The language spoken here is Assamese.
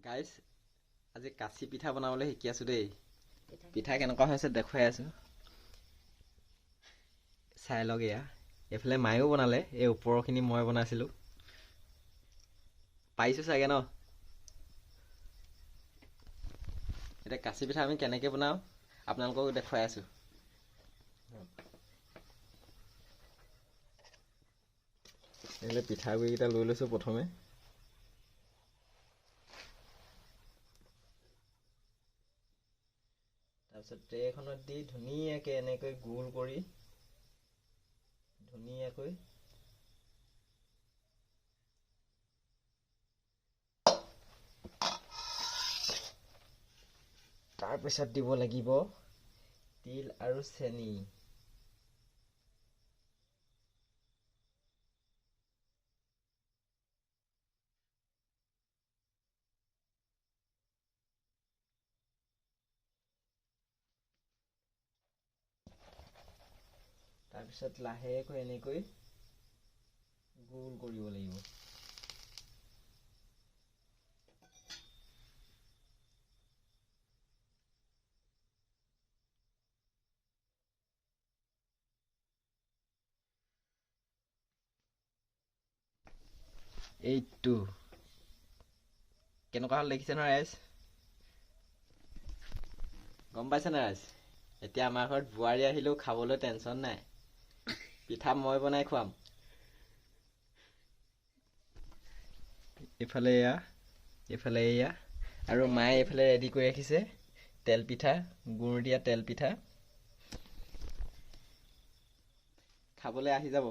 গাইস আজি কাচি পিঠা বনাবলৈ শিকি আছো দেই। পিঠা কেনেকুৱা হৈছে দেখুৱাই আছো, চাই লগ। এইফালে মায়েও বনালে, এই ওপৰৰখিনি মই বনাইছিলো। পাইছো চাগে ন? এতিয়া কাচি পিঠা আমি কেনেকৈ বনাওঁ আপোনালোকক দেখুৱাই আছো। এইফালে পিঠাগুড়িকেইটা লৈ লৈছো প্ৰথমে। তাৰপিছত ট্ৰে এখনত দি ধুনীয়াকৈ এনেকৈ গোল কৰি ধুনীয়াকৈ তাৰপিছত দিব লাগিব তিল আৰু চেনি। তাৰপিছত লাহেকৈ এনেকৈ গোল কৰিব লাগিব। এইটো কেনেকুৱা হ'ল দেখিছে নহয় ৰাইজ? গম পাইছে না ৰাইজ? এতিয়া আমাৰ ঘৰত বোৱাৰী আহিলেও খাবলৈ টেনচন নাই, পিঠা মই বনাই খুৱাম। এইফালে এয়া আৰু মায়ে এইফালে ৰেডি কৰি ৰাখিছে তেল পিঠা, গুড় দিয়া তেল পিঠা। খাবলৈ আহি যাব।